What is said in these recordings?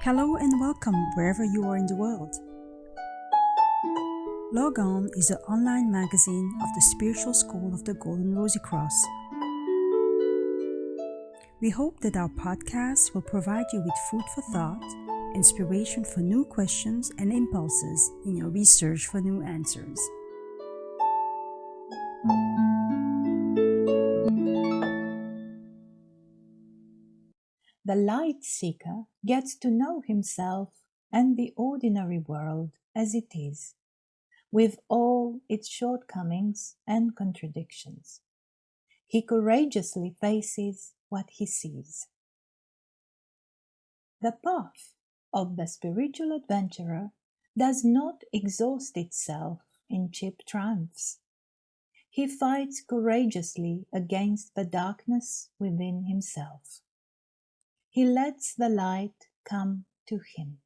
Hello and welcome wherever you are in the world. Logon is an online magazine of the spiritual school of the Golden Rosycross. We hope that our podcast will provide you with food for thought, inspiration for new questions and impulses in your research for new answers. The light seeker gets to know himself and the ordinary world as it is, with all its shortcomings and contradictions. He courageously faces what he sees. The path of the spiritual adventurer does not exhaust itself in cheap triumphs. He fights courageously against the darkness within himself. He lets the light come to him.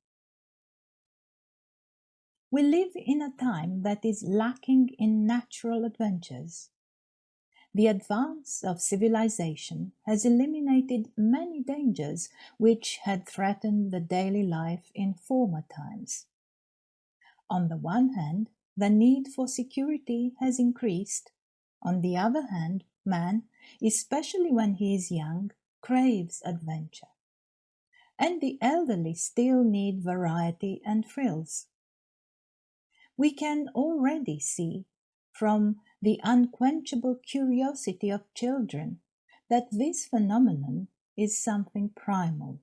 We live in a time that is lacking in natural adventures. The advance of civilization has eliminated many dangers which had threatened the daily life in former times. On the one hand, the need for security has increased. On the other hand, man, especially when he is young, craves adventure. And the elderly still need variety and thrills. We can already see from the unquenchable curiosity of children that this phenomenon is something primal.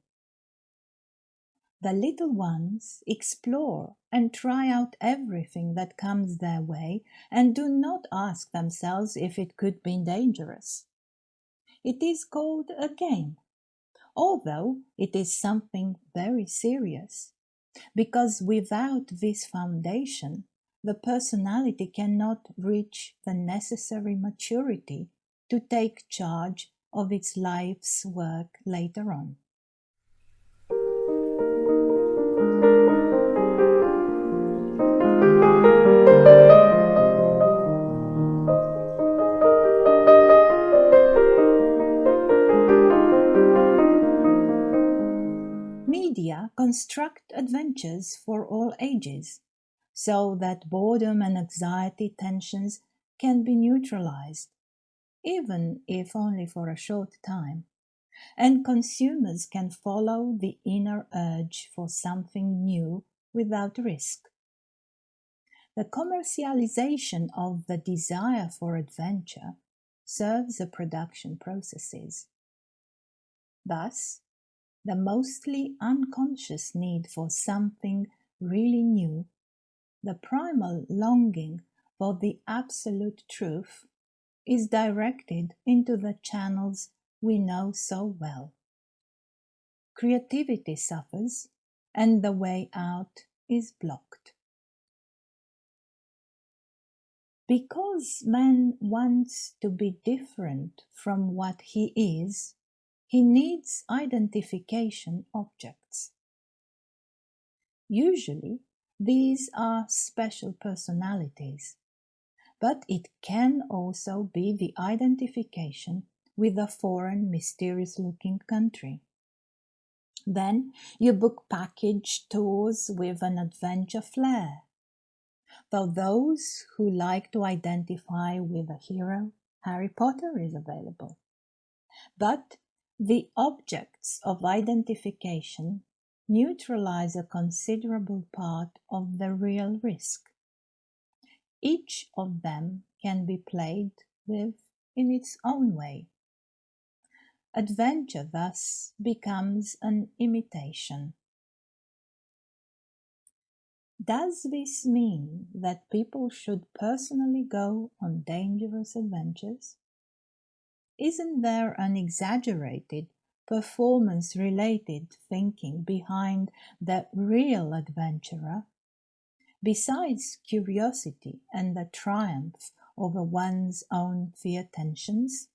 The little ones explore and try out everything that comes their way and do not ask themselves if it could be dangerous. It is called a game, although it is something very serious, because without this foundation, the personality cannot reach the necessary maturity to take charge of its life's work later on. Media construct adventures for all ages, so that boredom and anxiety tensions can be neutralized, even if only for a short time, and consumers can follow the inner urge for something new without risk. The commercialization of the desire for adventure serves the production processes. Thus, the mostly unconscious need for something really new, the primal longing for the absolute truth, is directed into the channels we know so well. Creativity suffers, and the way out is blocked. Because man wants to be different from what he is, he needs identification objects. Usually, these are special personalities, but it can also be the identification with a foreign, mysterious-looking country. Then you book package tours with an adventure flair. For those who like to identify with a hero, Harry Potter is available. But the objects of identification neutralize a considerable part of the real risk. Each of them can be played with in its own way. Adventure thus becomes an imitation. Does this mean that people should personally go on dangerous adventures? Isn't there an exaggerated, performance-related thinking behind the real adventurer? Besides curiosity and the triumph over one's own fear tensions?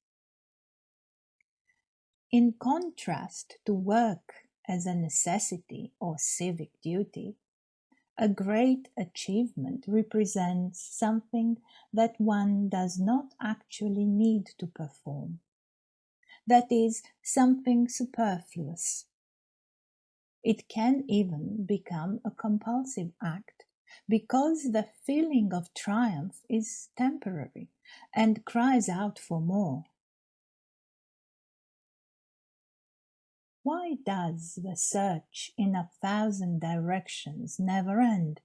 In contrast to work as a necessity or civic duty, a great achievement represents something that one does not actually need to perform. That is, something superfluous. It can even become a compulsive act because the feeling of triumph is temporary and cries out for more. Why does the search in 1,000 directions never end?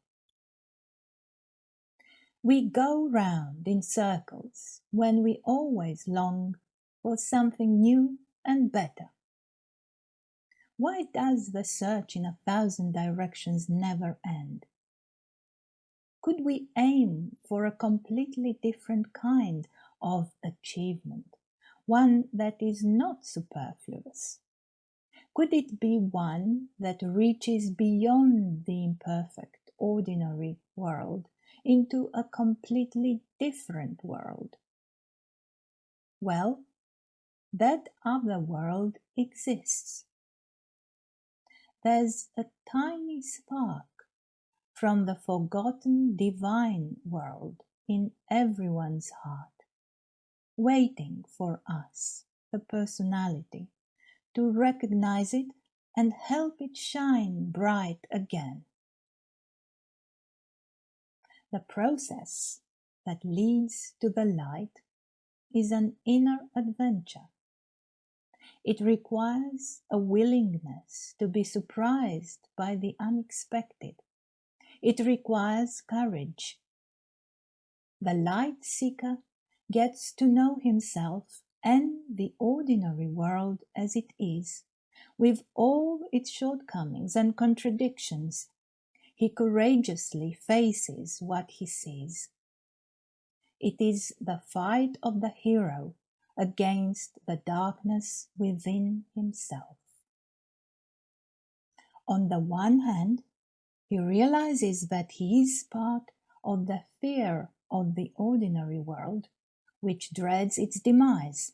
We go round in circles when we always long for something new and better. Why does the search in 1,000 directions never end? Could we aim for a completely different kind of achievement, one that is not superfluous? Could it be one that reaches beyond the imperfect, ordinary world into a completely different world? Well, that other world exists. There's a tiny spark from the forgotten divine world in everyone's heart, waiting for us, the personality, to recognize it and help it shine bright again. The process that leads to the light is an inner adventure. It requires a willingness to be surprised by the unexpected. It requires courage. The light seeker gets to know himself and the ordinary world as it is, with all its shortcomings and contradictions. He courageously faces what he sees. It is the fight of the hero against the darkness within himself. On the one hand, he realizes that he is part of the fear of the ordinary world, which dreads its demise.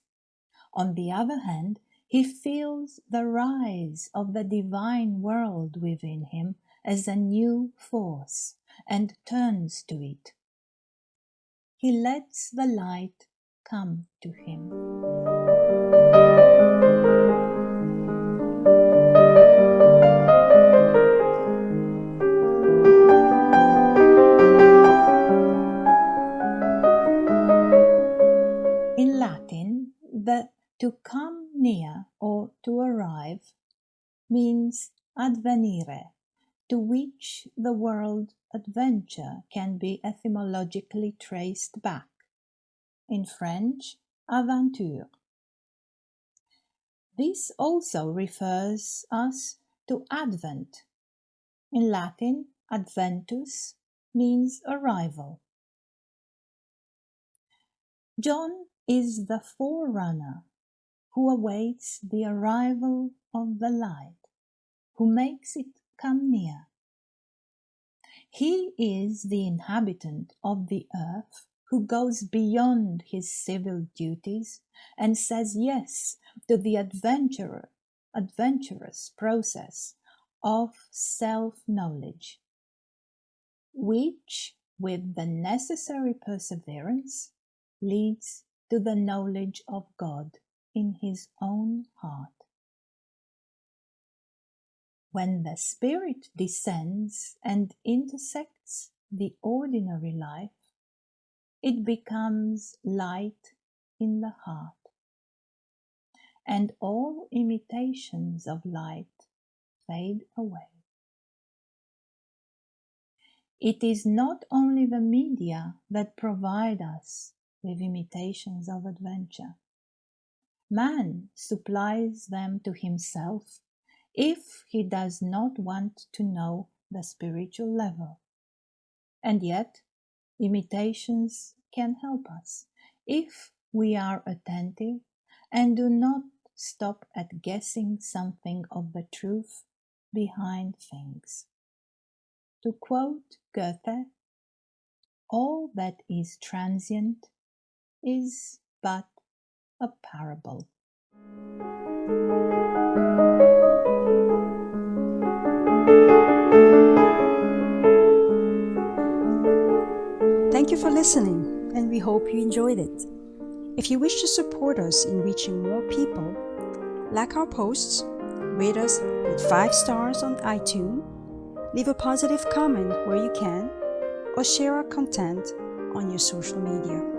On the other hand, he feels the rise of the divine world within him as a new force and turns to it. He lets the light come to him. In Latin, the to come near or to arrive means advenire, to which the word adventure can be etymologically traced back. In French, aventure. This also refers us to Advent. In Latin, adventus means arrival. John is the forerunner who awaits the arrival of the light, who makes it come near. He is the inhabitant of the earth who goes beyond his civil duties and says yes to the adventurous process of self-knowledge, which, with the necessary perseverance, leads to the knowledge of God in his own heart. When the Spirit descends and intersects the ordinary life, it becomes light in the heart, and all imitations of light fade away. It is not only the media that provide us with imitations of adventure. Man supplies them to himself if he does not want to know the spiritual level. And yet, imitations can help us if we are attentive and do not stop at guessing something of the truth behind things. To quote Goethe, all that is transient is but a parable. Thank you for listening, and we hope you enjoyed it. If you wish to support us in reaching more people, like our posts, rate us, with 5 stars on iTunes, leave a positive comment where you can, or share our content on your social media.